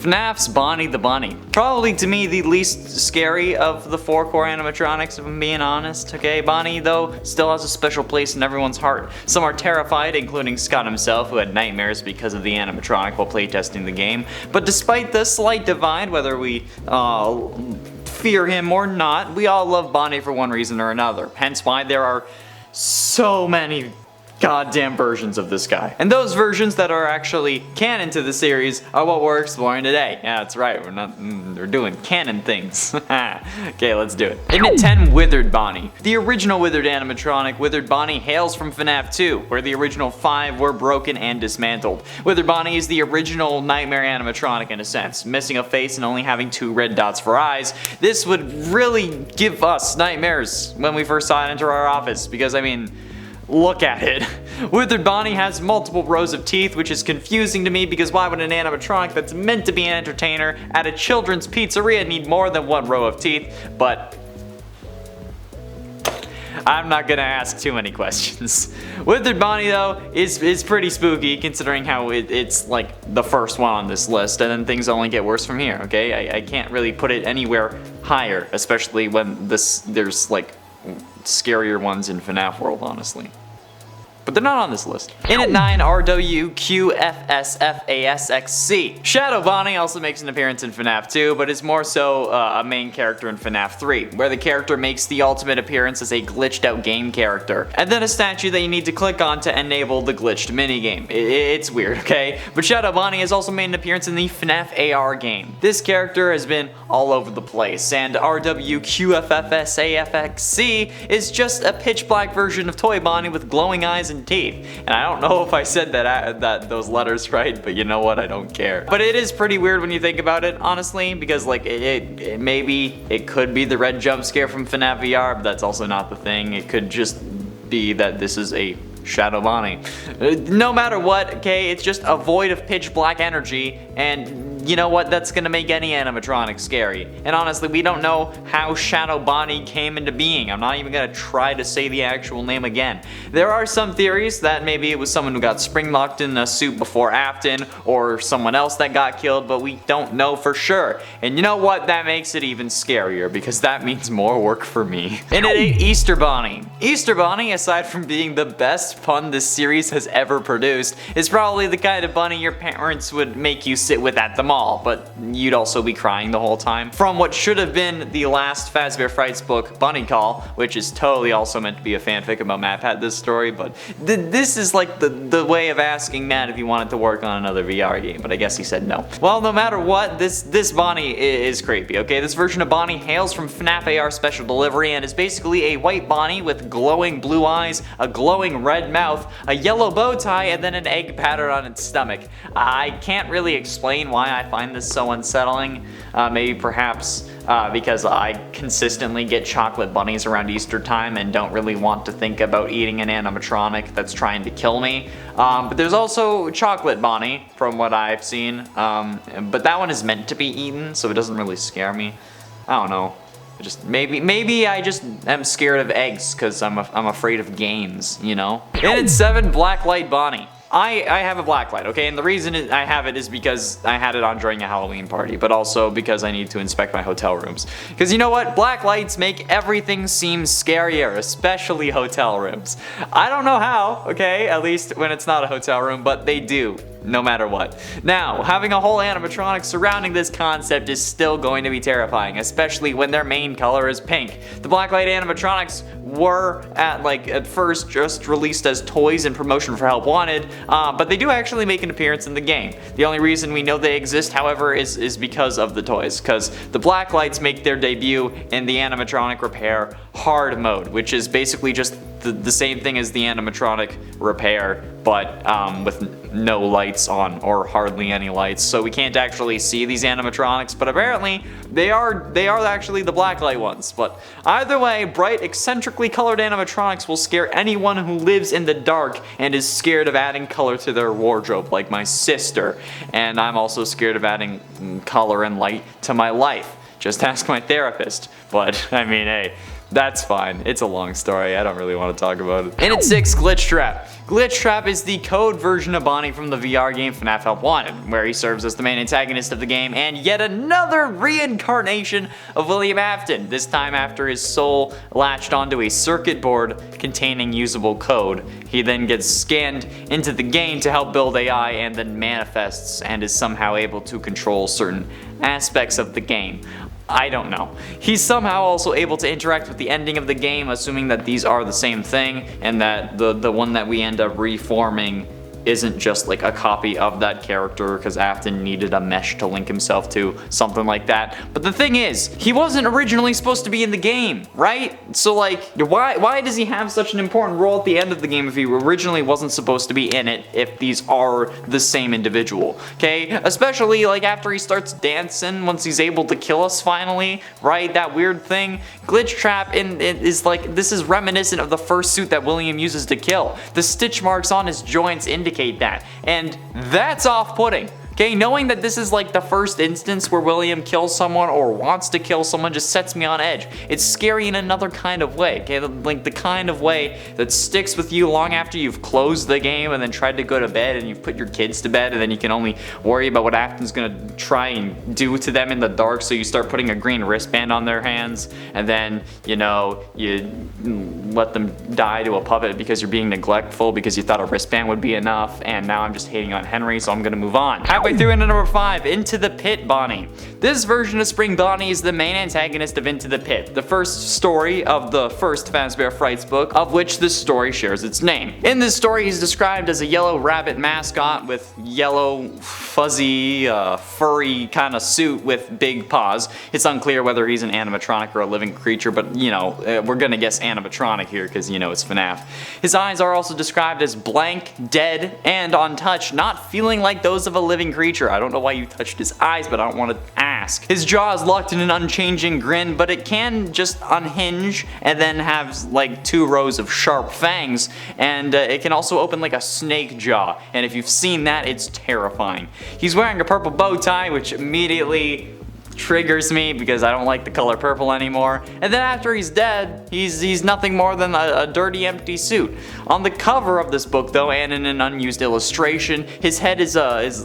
FNAF's Bonnie the Bunny. Probably to me the least scary of the 4 core animatronics if I'm being honest, okay? Bonnie though still has a special place in everyone's heart. Some are terrified, including Scott himself, who had nightmares because of the animatronic while playtesting the game. But despite the slight divide, whether we fear him or not, we all love Bonnie for one reason or another. Hence why there are so many goddamn versions of this guy. And those versions that are actually canon to the series are what we're exploring today. Yeah, that's right, we're doing canon things. Okay, let's do it. In at 10, Withered Bonnie. The original Withered animatronic, Withered Bonnie, hails from FNAF 2, where the original 5 were broken and dismantled. Withered Bonnie is the original nightmare animatronic in a sense, missing a face and only having 2 red dots for eyes. This would really give us nightmares when we first saw it enter our office, because I mean, look at it. Withered Bonnie has multiple rows of teeth, which is confusing to me because why would an animatronic that's meant to be an entertainer at a children's pizzeria need more than 1 row of teeth? But I'm not gonna ask too many questions. Withered Bonnie though is pretty spooky considering how it's like the first one on this list, and then things only get worse from here, okay? I can't really put it anywhere higher, especially when there's like scarier ones in FNAF world, honestly. But they're not on this list. In at 9, RWQFSFASXC. Shadow Bonnie also makes an appearance in FNAF 2, but is more so a main character in FNAF 3, where the character makes the ultimate appearance as a glitched out game character, and then a statue that you need to click on to enable the glitched minigame. It's weird, okay? But Shadow Bonnie has also made an appearance in the FNAF AR game. This character has been all over the place, and RWQFFSAFXC is just a pitch black version of Toy Bonnie with glowing eyes and teeth. And I don't know if I said those letters right, but you know what, I don't care. But it is pretty weird when you think about it, honestly, because like maybe it could be the red jump scare from FNAF VR, but that's also not the thing. It could just be that this is a Shadow Bonnie. No matter what, okay, it's just a void of pitch black energy, and you know what, that's gonna make any animatronic scary. And honestly, we don't know how Shadow Bonnie came into being. I'm not even gonna try to say the actual name again. There are some theories that maybe it was someone who got spring locked in a suit before Afton, or someone else that got killed, but we don't know for sure. And you know what, that makes it even scarier, because that means more work for me. And at 8, Easter Bonnie. Easter Bonnie, aside from being the best pun this series has ever produced, is probably the kind of bunny your parents would make you sit with at the mall, but you'd also be crying the whole time. From what should have been the last Fazbear Frights book, Bunny Call, which is totally also meant to be a fanfic about Matt had this story, but this is like the way of asking Matt if he wanted to work on another VR game, but I guess he said no. Well, no matter what, this Bonnie is creepy, okay? This version of Bonnie hails from FNAF AR Special Delivery and is basically a white Bonnie with glowing blue eyes, a glowing red mouth, a yellow bow tie, and then an egg pattern on its stomach. I can't really explain why I find this so unsettling. Maybe perhaps because I consistently get chocolate bunnies around Easter time and don't really want to think about eating an animatronic that's trying to kill me. But there's also Chocolate Bonnie from what I've seen, but that one is meant to be eaten, so it doesn't really scare me. I don't know. Maybe I just am scared of eggs because I'm afraid of games, you know? And at 7, Blacklight Bonnie. I have a blacklight, okay, and the reason I have it is because I had it on during a Halloween party, but also because I need to inspect my hotel rooms. Because you know what? Black lights make everything seem scarier, especially hotel rooms. I don't know how, okay, at least when it's not a hotel room, but they do, no matter what. Now, having a whole animatronic surrounding this concept is still going to be terrifying, especially when their main color is pink. The blacklight animatronics were at first just released as toys in promotion for Help Wanted, but they do actually make an appearance in the game. The only reason we know they exist, however, is because of the toys, because the black lights make their debut in the animatronic repair hard mode, which is basically just the same thing as the animatronic repair, but with no lights on, or hardly any lights, so we can't actually see these animatronics, but apparently they are actually the blacklight ones. But either way, bright, eccentrically colored animatronics will scare anyone who lives in the dark and is scared of adding color to their wardrobe, like my sister, and I'm also scared of adding color and light to my life. Just ask my therapist. But I mean, hey, That's fine. It's a long story. I don't really want to talk about it. And at 6, GLITCHTRAP. GLITCHTRAP is the code version of Bonnie from the VR game FNAF Help where he serves as the main antagonist of the game and yet another reincarnation of William Afton, this time after his soul latched onto a circuit board containing usable code. He then gets scanned into the game to help build AI and then manifests and is somehow able to control certain aspects of the game. I don't know. He's somehow also able to interact with the ending of the game, assuming that these are the same thing, and that the one that we end up reforming isn't just like a copy of that character because Afton needed a mesh to link himself to, something like that. But the thing is, he wasn't originally supposed to be in the game, right? So like, why does he have such an important role at the end of the game if he originally wasn't supposed to be in it, if these are the same individual, okay? Especially like after he starts dancing, once he's able to kill us finally, right? That weird thing. GLITCHTRAP is like, this is reminiscent of the first suit that William uses to kill. The stitch marks on his joints indicate that, and that's off-putting. Okay, knowing that this is like the first instance where William kills someone or wants to kill someone just sets me on edge. It's scary in another kind of way, okay? Like the kind of way that sticks with you long after you've closed the game and then tried to go to bed and you've put your kids to bed and then you can only worry about what Afton's gonna try and do to them in the dark, so you start putting a green wristband on their hands and then, you know, you let them die to a puppet because you're being neglectful because you thought a wristband would be enough, and now I'm just hating on Henry, so I'm gonna move on. Halfway through into number 5, Into the Pit Bonnie. This version of Spring Bonnie is the main antagonist of Into the Pit, the first story of the first Fazbear Frights book, of which this story shares its name. In this story, he's described as a yellow rabbit mascot with yellow, fuzzy, furry kind of suit with big paws. It's unclear whether he's an animatronic or a living creature, but you know, we're gonna guess animatronic here because you know it's FNAF. His eyes are also described as blank, dead, and untouched, not feeling like those of a living creature. I don't know why you touched his eyes, but I don't want to ask. His jaw is locked in an unchanging grin, but it can just unhinge and then have like 2 rows of sharp fangs, and it can also open like a snake jaw, and if you've seen that, it's terrifying. He's wearing a purple bow tie, which immediately triggers me because I don't like the color purple anymore. And then after he's dead, he's nothing more than a dirty, empty suit. On the cover of this book though, and in an unused illustration, his head is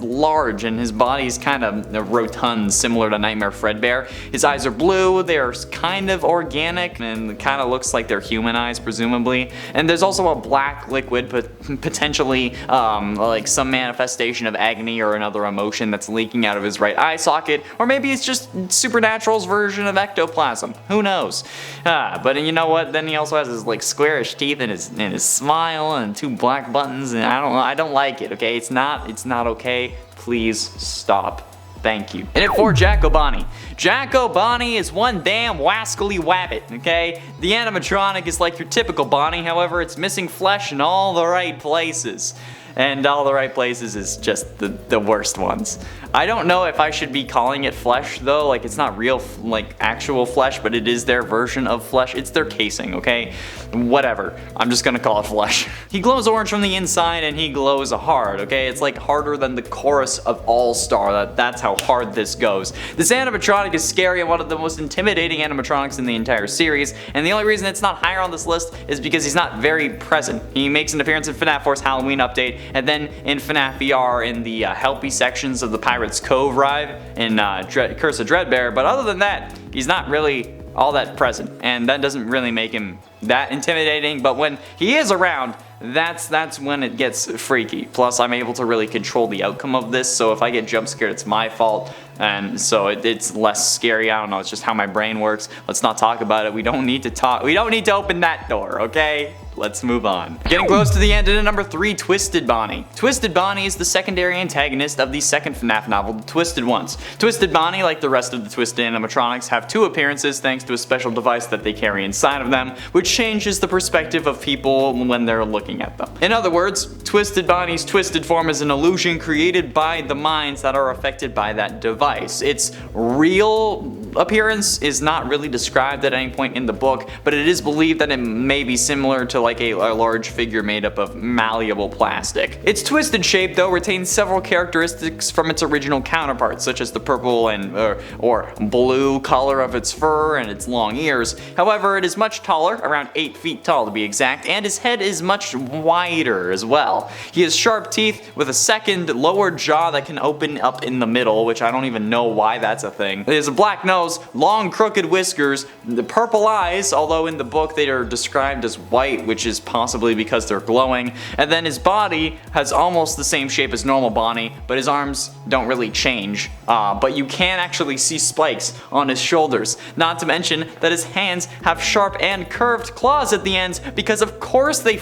large and his body is kind of rotund, similar to Nightmare Fredbear. His eyes are blue, they're kind of organic, and kind of looks like they're human eyes, presumably. And there's also a black liquid, but potentially like some manifestation of agony or another emotion that's leaking out of his right eye socket, or maybe it's just Supernatural's version of ectoplasm. Who knows? But you know what? Then he also has his like squarish teeth and his smile and 2 black buttons, and I don't like it. Okay, it's not okay. Please stop. Thank you. And at 4, Jacko Bonnie. Jacko Bonnie is one damn wascally wabbit, okay? The animatronic is like your typical Bonnie, however, it's missing flesh in all the right places. And all the right places is just the worst ones. I don't know if I should be calling it flesh though, like it's not real, like actual flesh, but it is their version of flesh. It's their casing, okay? Whatever, I'm just gonna call it flesh. He glows orange from the inside and he glows hard, okay? It's like harder than the chorus of All Star, that's how hard this goes. This animatronic is scary and one of the most intimidating animatronics in the entire series, and the only reason it's not higher on this list is because he's not very present. He makes an appearance in FNAF 4's Halloween update, and then in FNAF VR in the helpy sections of the Pirate's Cove ride in Curse of Dreadbear, but other than that, he's not really all that present, and that doesn't really make him that intimidating, but when he is around, that's when it gets freaky. Plus, I'm able to really control the outcome of this, so if I get jump scared, it's my fault, and so it's less scary. I don't know, it's just how my brain works. Let's not talk about it. We don't need to open that door, okay? Let's move on. Getting close to the end, and at number 3, Twisted Bonnie. Twisted Bonnie is the secondary antagonist of the second FNAF novel, The Twisted Ones. Twisted Bonnie, like the rest of the Twisted animatronics, have 2 appearances thanks to a special device that they carry inside of them, which changes the perspective of people when they're looking at them. In other words, Twisted Bonnie's twisted form is an illusion created by the minds that are affected by that device. device. Its real appearance is not really described at any point in the book, but it is believed that it may be similar to like a large figure made up of malleable plastic. Its twisted shape though retains several characteristics from its original counterparts, such as the purple and or blue color of its fur and its long ears. However, it is much taller, around 8 feet tall to be exact, and his head is much wider as well. He has sharp teeth with a second lower jaw that can open up in the middle, which I don't even know why that's a thing. He has a black nose, long crooked whiskers, the purple eyes, although in the book they are described as white, which is possibly because they're glowing, and then his body has almost the same shape as normal Bonnie, but his arms don't really change. But you can actually see spikes on his shoulders, not to mention that his hands have sharp and curved claws at the ends, because of course they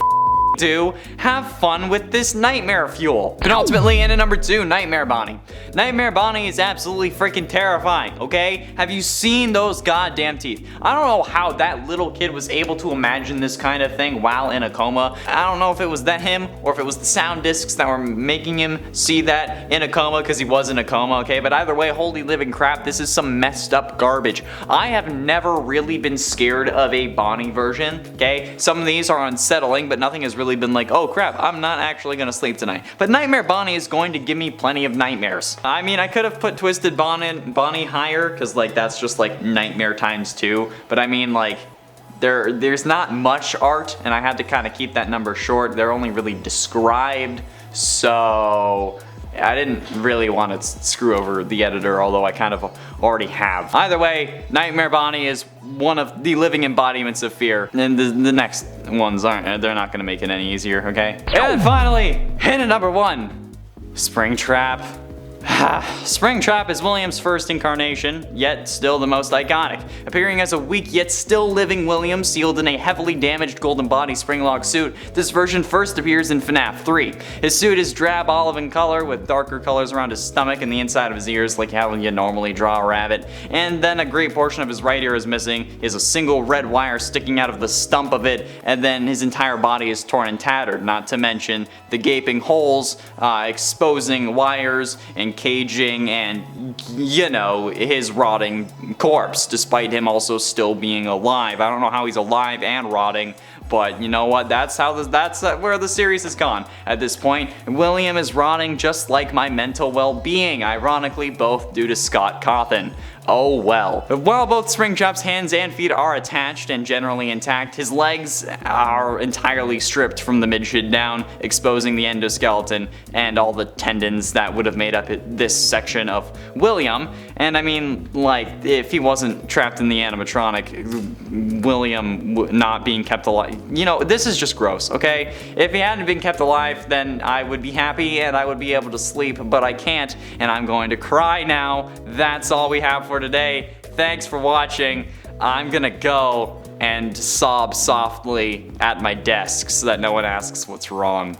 do. Have fun with this nightmare fuel. And ultimately, in at number 2, Nightmare Bonnie. Nightmare Bonnie is absolutely freaking terrifying, okay? Have you seen those goddamn teeth? I don't know how that little kid was able to imagine this kind of thing while in a coma. I don't know if it was him or if it was the sound discs that were making him see that in a coma because he was in a coma, okay? But either way, holy living crap, this is some messed up garbage. I have never really been scared of a Bonnie version, okay? Some of these are unsettling, but nothing has really been like, oh crap, I'm not actually gonna sleep tonight. But Nightmare Bonnie is going to give me plenty of nightmares. I mean, I could have put Twisted Bonnie higher, because like that's just like nightmare times 2. But I mean, like, there's not much art, and I had to kind of keep that number short. They're only really described, so I didn't really want to screw over the editor, although I kind of already have. Either way, Nightmare Bonnie is one of the living embodiments of fear, and the next ones aren't. They're not gonna make it any easier, okay? And finally, in at number 1, Springtrap. Springtrap is William's first incarnation, yet still the most iconic. Appearing as a weak yet still living William sealed in a heavily damaged golden body springlog suit, this version first appears in FNAF 3. His suit is drab olive in color with darker colors around his stomach and the inside of his ears, like how you normally draw a rabbit. And then a great portion of his right ear is missing. He has a single red wire sticking out of the stump of it, and then his entire body is torn and tattered, not to mention the gaping holes, exposing wires and caging and, you know, his rotting corpse, despite him also still being alive. I don't know how he's alive and rotting, but you know what, that's where the series has gone at this point. William is rotting just like my mental well-being, ironically both due to Scott Cawthon. Oh well. While both Springtrap's hands and feet are attached and generally intact, his legs are entirely stripped from the mid-shin down, exposing the endoskeleton and all the tendons that would have made up this section of William. And I mean, like, if he wasn't trapped in the animatronic, William not being kept alive, you know, this is just gross, okay? If he hadn't been kept alive, then I would be happy and I would be able to sleep, but I can't, and I'm going to cry now. That's all we have for today. Thanks for watching. I'm gonna go and sob softly at my desk so that no one asks what's wrong.